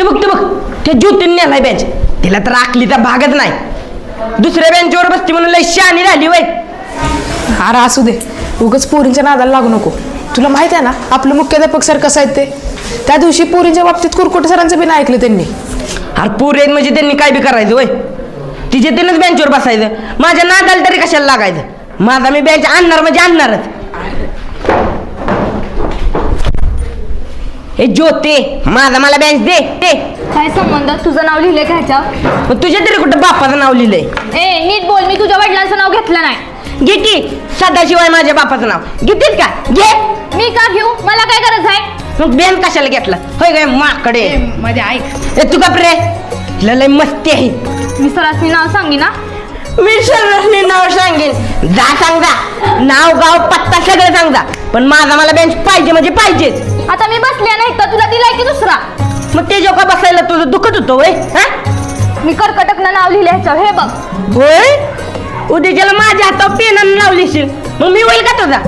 ते बघ ते ज्योतीने नेलाय बेंच. तिला तर आखलीचा भागच नाही. दुसऱ्या बेंचवर बसती म्हणून लय शहाणी राहिली वय. अरे असू दे, उगाच पोरींच्या नादाला लागू नको. तुला माहित आहे ना आपलं मुख्याध्यापक सर कसं आहेत ते. त्या दिवशी पोरींच्या बाबतीत कुरकुटे सरांचं बी नाही ऐकलं त्यांनी. अरे पोरी आहेत म्हणजे त्यांनी काय बी करायचं वय. तिचे तिनंच बेंचवर बसायचं. माझ्या नादाला तरी कशाला लागायचं. माझा मी बेंच आणणार म्हणजे आणणारच. हे ज्योते माझा मला बेंच दे ते. काय संबंध, तुझं नाव लिहिलंय का ह्याच्यावर? मग तुझ्या तरी कुठं बापाचं नाव लिहिलंय. ए नीट बोल, मी तुझ्या वडिलांचं नाव घेतलं नाही. घे की सदाशिवाय माझ्या बापाचं नाव घेतेस का. घे. मी का घेऊ, मला काय गरज आहे? मग बेन कशाला घेतला होय काय माकडे. मध्ये ऐक, ए तू गप्रे. हिला लय मस्ती आहे. मी सरासनी नाव सांगी ना. मी सर्वांनी नाव सांगेन. जा सांग जा. नाव गाव पत्ता सगळं सांग जा. पण माझा मला बेंच पाहिजे म्हणजे पाहिजेच. आता मी बसले नाही तर तुला दिलाय की दुसरा. मग ते जेव्हा बसायला तुझं दुखत होतं वय. मी कर्कटकनं नाव लिहिलंय ह्याच्यावर, हे बघ. होय उद्याच्याला माझ्या हातावर पेनानं लावलीशील मग मी होईल का तुझा.